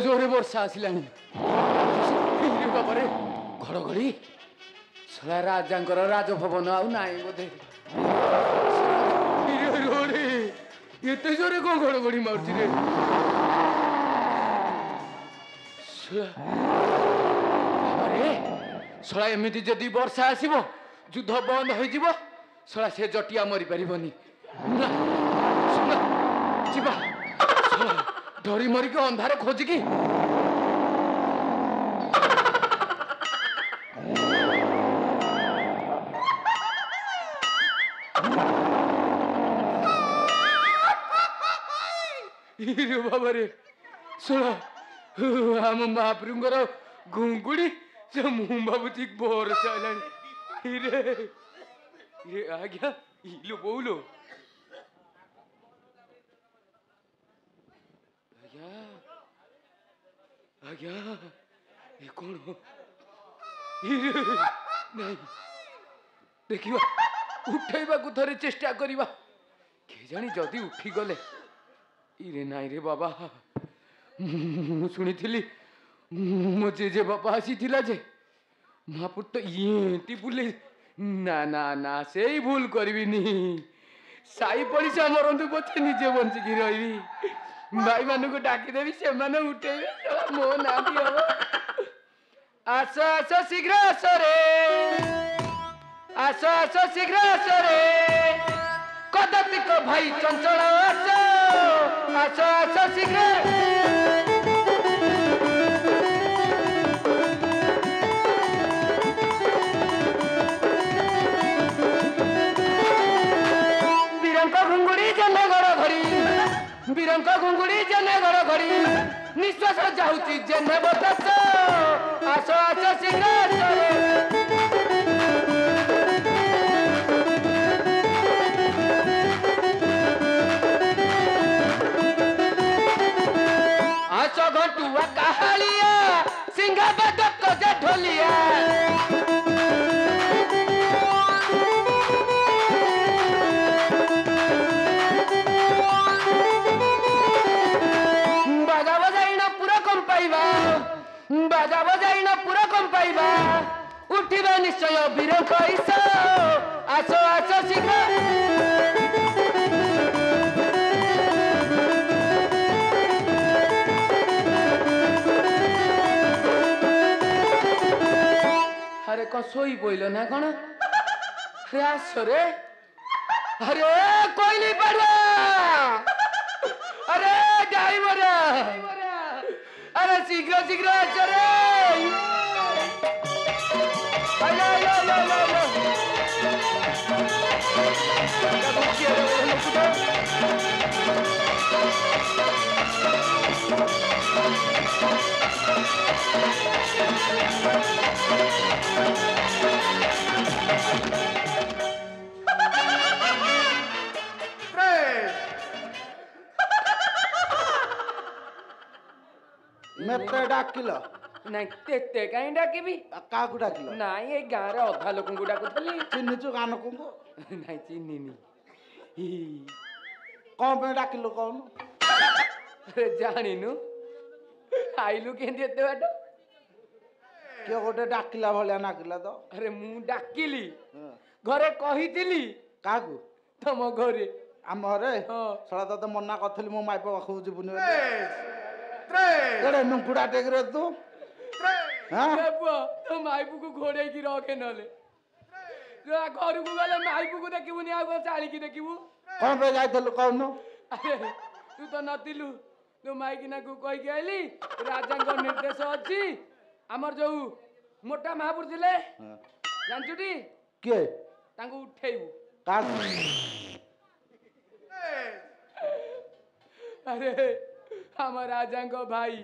जोरे वर्षा आसिलानी बाबरे घड़घड़ी सला राजांकर राजभवन आउ नाई बोधे एते जोरे कौन घड़घड़ी मारुची रे अरे सला एमिति जदि वर्षा आसीबो युद्ध बंद होई जीवो सला से जटिया मरी परिबनी ना सुना जीवा डरी मरी के अंधारे खोजिकी बाबा रे सुना आम महाप्रभुंर घुंगुड़ी से मुँह भावुची बोर चलानी आज्ञा इलो बोलो आज्ञा ये कौन हो नहीं देखिवा उठेबा को थरे चेष्टा करिवा के जानी जदी उठी गले इरे नाई रे बाबा शुणी मो जेजे बापा आसी थिला जे महापुत तो ये बुले ना ना ना से ही भूल करबिनी साई पड़िसा मरंतु पछे निजे बंचिकी रही भाई मानु को डाकी देवी से माने उठेबे मो ना दियो आस आस शीघ्र आस रे आस आस शीघ्र आस रे कदति को भाई चंचल आस आस आस शीघ्र वीरंक घुंगुड़ी जने घर घड़ी वीरंक घुंगुड़ी जने घर घड़ी निश्वास जाऊची जने बतास आस आस शीघ्र आस रे घंटुआ कहालिया सिंगा बदक जे ढोलिया बाजा बजाइना पूरा कम पाइबा बाजा बजाइना पूरा कम पाइबा उठिबा निश्चय वीर कैसा आसो आसो शीघ्र अरे कौन सोई बोल ना कौन अरे आस रे अरे कोयली पड़वा अरे ड्राइवर अरे शीघ्र शीघ्र आस रे आयो आयो आयो मेते डाकिल नहीं तेते काई डाकिबी का को डाकिल नहीं ए गां रे अधा लोक को डाकुथली चिन्हिचु गान को नहीं चिन्हिनी कौन पे डाकिल कौन अरे जानिनु आइलु केंदी एते बाटो के गोटे डाकिला भलिया नाकिला तो अरे मु डाकिली घरे कहितिली काकू तम घरे आम घरे सला तो मना करथली मो माइप पाखु जिबुनी केड़े नुकुड़ा टेकरे तू हां देबो तो माइपु को घोड़े की रखे नले जो घर को गले माइपु को देखिबुनी आ चाली की देखिबु कोन पे जाइथलु कहन अरे तू तो नतिलु तो माइकिना को कहि के आइली राजा को निर्देश अछि हमर जो मोटा महापुर थिले जानचुटी के तांको उठेइबु का अरे हम राजा को भाई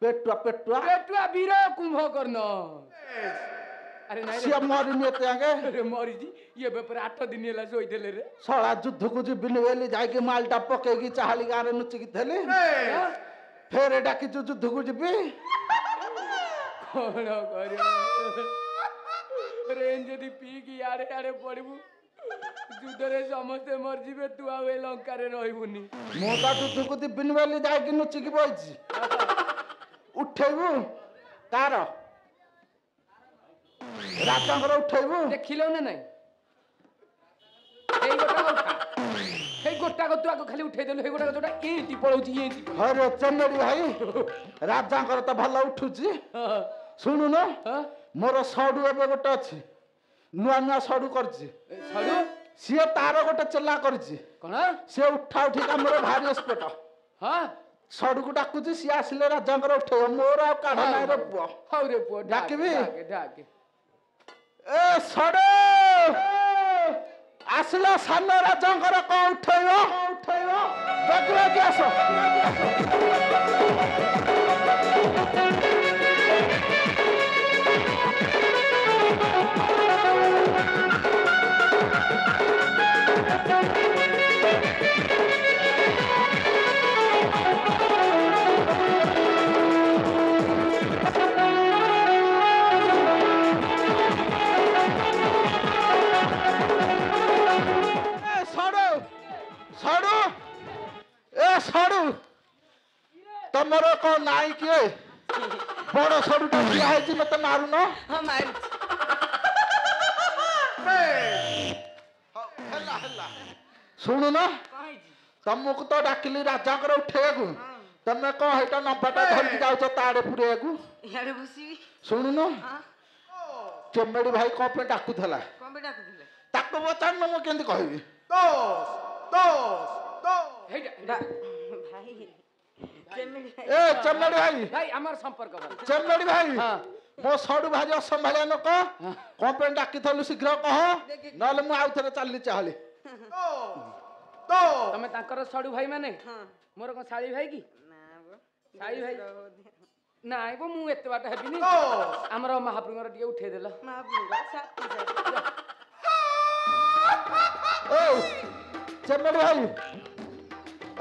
पेटुआ पेटुआ पेटुआ वीर कुंभकर्ण अरे नाଇଁ ସିଏ ମରିନି ଏତେ ଆଗେ रे मरीजी ये बेपर 8 दिन ହେଲା ଶୋଇଥିଲେ रे ଶଳା ଯୁଦ୍ଧକୁ ଯିବିନି ବୋଲି ଯାଇକି ମାଲଟା ପକେଇକି ଚାହାଳି ଗାଁରେ ନୁଚିକି ଥିଲି ଫେରେ ଡାକିଛୁ ଯୁଦ୍ଧକୁ ଯିବି କଣ କରିବ ରେ ଯଦି ପିଇକି ଆଡେ ଆଡେ ପଡିବୁ ଯୁଦ୍ଧରେ ସମସ୍ତେ ମରିଯିବେ ତୁ ଆଉ ଏ ଲଙ୍କାରେ ରହିବୁନି ମୁଁ ତ ଯୁଦ୍ଧକୁ ଯିବିନି ବୋଲି ଯାଇକି ନୁଚିକି ବଇଛି ଉଠେଇବୁ କାର ରାଜାଙ୍କର ଉଠେଇବୁ ଦେଖିଲ ନା ନାଇଁ ଏଇ ଗୋଟାକ ତୁ ଆଗ ଖାଲି ଉଠେଇଦେଲୁ ଏଇ ଗୋଟାକ ଯୋଉଟା ଏଇଠି ପଳଉଛି ଏଇଠି ହରେ ଚନ୍ଦରୀ ଭାଇ ରାଜାଙ୍କର ତ ଭଲ ଉଠୁଛି ଶୁଣୁନ ମୋର ସଡୁ ଏବେ ଗୋଟେ ଅଛି ନୂଆ ନୂଆ ସଡୁ କରିଛି ସଡୁ ସିଏ ତାର ଗୋଟେ ଚେଲା କରିଛି କଣ ସିଏ ଉଠା ଉଠି କାମରେ ଭାରି ଏକ୍ସପର୍ଟ ହଁ ସଡୁକୁ ଡାକୁଛି ସିଏ ଆସିଲେ ରାଜାଙ୍କର ଉଠେଇବ ମୋର ଆଉ କାଢ ନାହିଁ ରେ ପୁଅ ହଉ ରେ ପୁଅ ଡାକିବି? ଡାକେ ଏ ସଡୁ ଆସିଲା ସାନ ରାଜାଙ୍କର କଣ ଉଠେଇବ ବେଗି ବେଗି ଆସ ତମର କଣ ନାଇଁ କିଏ ବଡ ସରୁଟା ଠିଆ ହେଇଛି ମତେ ମାରୁନ ହଁ ମାରୁଛି ହେଲା ହେଲା ଶୁଣୁନ ତମକୁ ତ ଡାକିଲି ରାଜାଙ୍କର ଉଠେଇବାକୁ ତମେ କଣ ହେଇଟା ନମ୍ବରଟା ଧରିକି ଯାଉଛ ତା ଆଡେ ପୁରେଇବାକୁ ଇଆଡେ ବସିବି ଶୁଣୁନ ଚେମେଡି ଭାଇ କଣ ପାଇଁ ଡାକୁଥିଲା କଣ ପାଇଁ ଡାକୁଥିଲେ ତାକୁ ପଚାରୁନ ମୁଁ କେମିତି କହିବି ଭାଇ ଚେମେଡି ଭାଇ ଏ ଚେମେଡି ଭାଇ ଭାଇ ଆମର ସମ୍ପର୍କ ଭଲ ଚେମେଡି ଭାଇ ହଁ ମୋ ସଡୁ ଭାରି ଅସମ୍ଭାଳିଆ ଲୋକ କଣ ପାଇଁ ଡାକିଥିଲୁ ଶୀଘ୍ର କହ ନହେଲେ ମୁଁ ଆଉ ଥରେ ଚାଲିଲି ଚାହାଳି ତମେ ତାଙ୍କର ସଡୁ ଭାଇ ମାନେ ମୋର କଣ ଶାଳି ଭାଇ କି ଶାଳି ଭାଇ ନାଇଁ ବୋ ମୁଁ ଏତେ ବାଟ ହେବିନି ଆମର ମହାପ୍ରଭୁଙ୍କର ଟିକେ ଉଠେଇଦେଲ ଓ ଚେମେଡି ଭାଇ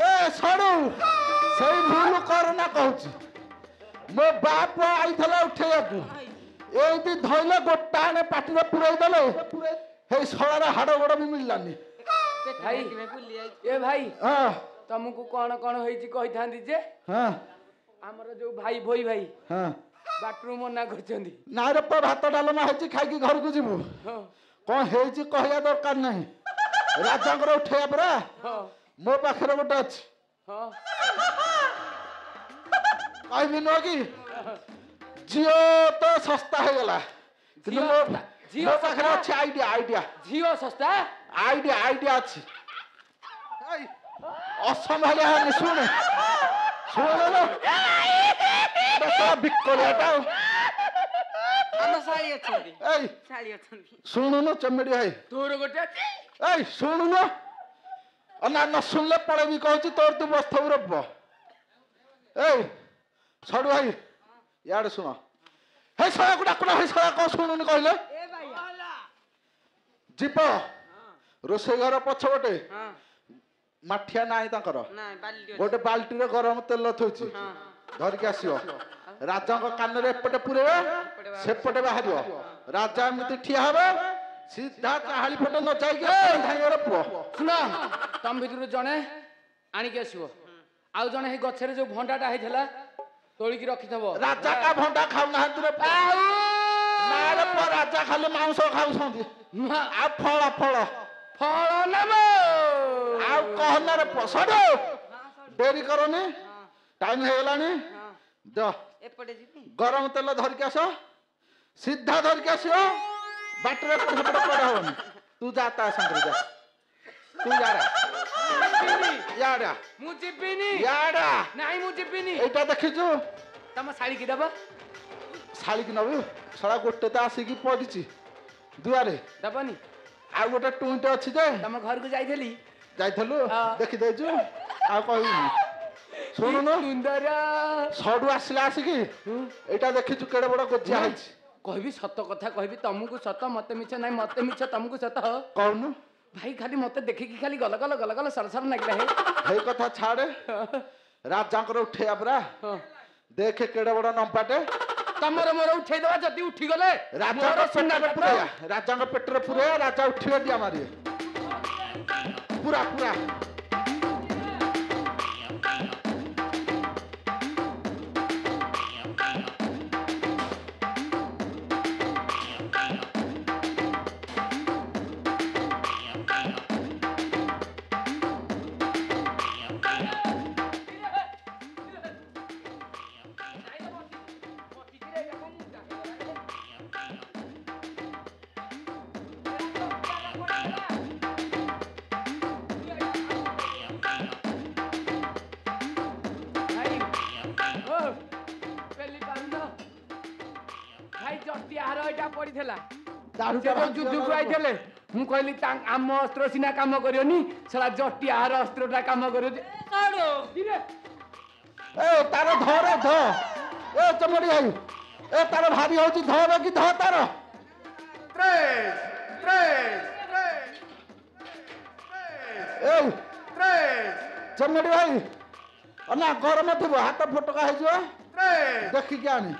ଏ ସଡୁ ସେଇ ଭୁଲ କରନା କହୁଛି ମୋ ବାପ ଆଇଥିଲା ଉଠେଇବାକୁ ଏଇଠି ଧଇଲେ ଗୋଟା ଆଣେ ପାଟିରେ ପୁରେଇ ଦେଲେ ହେଇ ଶଳାର ହାଡ ଗୋଡ ବି ମିଳିଲାନି ଭାଇ ଏ ଭାଇ ହଁ ତମକୁ କଣ କଣ ହେଇଛି କହିଥାନ୍ତି ଯେ ହଁ ଆମର ଯୋଉ ଭାଇ ଭୋଇ ଭାଇ ହଁ ବାଟରୁ ମନା କରିଛନ୍ତି ନାଇରେ ପୁଅ ଭାତ ଡାଲମା ହେଇଛି ଖାଇକି ଘରକୁ ଯିବୁ କଣ ହେଇଛି କହିବା ଦରକାର ନାହିଁ ରାଜାଙ୍କର ଉଠେଇବା ପରା ମୋ ପାଖରେ ଗୋଟେ ଅଛି ହଁ କହିବି ନୁହଁ କି ଝିଅ ତ ଶସ୍ତା ହେଇଗଲା କିନ୍ତୁ ମୋ ପାଖରେ ଅଛି ଆଇଡିଆ ଆଇଡିଆ ଝିଅ ଶସ୍ତା ଆଇଡିଆ ଆଇଡିଆ ଅଛି ଅସମ୍ଭାଳିଆ ହେନି ଶୁଣେ ବିକଳିଆଟା ଆମ ଶାଳି ଅଛନ୍ତି ଏଇ ଶାଳି ଅଛନ୍ତି ଶୁଣୁନୁ ଚେମେଡି ଭାଇ ତୋର ଗୋଟେ ଅଛି ଏଇ ଶୁଣୁନୁ ନା ନ ଶୁଣିଲେ ପଳେଇବି କହୁଛି ତୋର ତୁ ବସ୍ତବୁ ରବ ଏଇ ସଡୁ ଭାଇ ଇଆଡେ ଶୁଣ ହେ ଶଳାକୁ ଡାକୁନା ହେ ଶଳା କଣ ଶୁଣୁନି କହିଲେ ଯିବ ରୋଷେଇ ଘର ପଛପଟେ ମାଠିଆ ନାହିଁ ତାଙ୍କର ଗୋଟେ ବାଲ୍ଟିରେ ଗରମ ତେଲ ଥୋଇଛି ଧରିକି ଆସିବ ରାଜାଙ୍କ କାନରେ ଏପଟେ ପୁରେଇବା ସେପଟେ ବାହାରିବ ରାଜା ଏମିତି ଠିଆ ହେବେ ସିଧା ଚାହାଳି ପଟେ ନ ଯାଇକି ଧାଇଁର ପୁଅ ଶୁଣ ତମ ଭିତରୁ ଜଣେ ଆଣିକି ଆସିବ ଆଉ ଜଣେ ହେଇ ଗଛରେ ଯୋଉ ଭଣ୍ଡାଟା ହେଇଥିଲା ତୋଳିକି ରଖିଥବ ରାଜା କା ଭଣ୍ଡା ଖାଉନାହାନ୍ତି ରେ ନାରେ ପୁଅ ରାଜା ଖାଲି ମାଂସ ଖାଉଛନ୍ତି ଆଉ ଫଳ ଫଳ ଫଳ ନେବ ଆଉ କହନାରେ ପସଡ ଡେରି କରନି ଟାଇମ ହେଇଗଲାଣି ଏପଟେ ଯିବି ଗରମ ତେଲ ଧରିକି ଆସ ସିଧା ଧରିକି ଆସିବ ବାଟରେ ସେପଟେ ପଡା ହବନି ତୁ ଯା ତା ସାଙ୍ଗରେ ଯା ତୁ ଯାଡା ମୁଁ ଯିବିନି ୟାଡା ନାଇଁ ମୁଁ ଯିବିନି ଏଇଟା ଦେଖିଛୁ ତମ ଶାଳିକି ଦବ ଶାଳିକି ନବୁ ଶଳା ଗୋଟେ ତ ଆସିକି ପଡିଛି ଦୁଆରେ ଦବନି ଆଉ ଗୋଟେ ଟୁଇଁଟେ ଅଛି ଯେ ତମ ଘରକୁ ଯାଇଥିଲି ଯାଇଥିଲୁ ଦେଖିଦେଇଛୁ ଆଉ କହିବୁନି ଶୁଣୁନୁ ସୁନ୍ଦର ସଡୁ ଆସିଲା ଆସିକି ଏଇଟା ଦେଖିଛୁ କେଡେ ବଡ ଗୋଜିଆ ହେଇଛି କହିବି ସତ କଥା କହିବି ତମକୁ ସତ ମତେ ମିଛ ନାହିଁ ମତେ ମିଛ ତମକୁ ସତ କହୁନୁ ଭାଇ ଖାଲି ମତେ ଦେଖିକି ଖାଲି ଗଲ ଗଲ ଗଲ ଗଲ ସରସର ଲାଗିଲା ହେ ହେଇ କଥା ଛାଡେ ରାଜାଙ୍କର ଉଠେଇବା ପରା ଦେଖେ କେଡେ ବଡ ନମ୍ପାଟେ ତମର ମୋର ଉଠେଇଦବା ଯଦି ଉଠିଗଲେ ରାଜାଙ୍କ ପେଟରେ ପୁରେଇବା ରାଜାଙ୍କ ପେଟରେ ପୁରେଇବା ରାଜା ଉଠିବେ ଦିଆ ମାରିବେ ପୁରା ପୁରା ମୁଁ କହିଲି ଆମ ଅସ୍ତ୍ର ସିନା କାମ କରିବନି ସେଟା ଜଟି ଆହାର ଅସ୍ତ୍ରଟା କାମ କରିବ ଏ ତାର ଧରେ ଧ ଏ ଚମଡି ଭାଇ ଏ ତାର ଭାରି ହଉଛି ଧର କି ଧ ତାର ଚମଡି ଭାଇ ନା ଗରମ ଥିବ ହାତ ଫୋଟକା ହେଇଯିବ ଦେଖିକି ଆଣି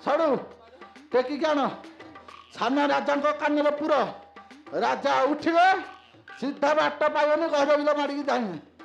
ସଡୁ ଟେକିକି ଆଣ ସାନ ରାଜାଙ୍କ କାନରେ ପୁର ରାଜା ଉଠିବେ ସିଧା ବାଟ ପାଇବନି ଗଜ ବିଲ ମାଡ଼ିକି ଧାଇଁବେ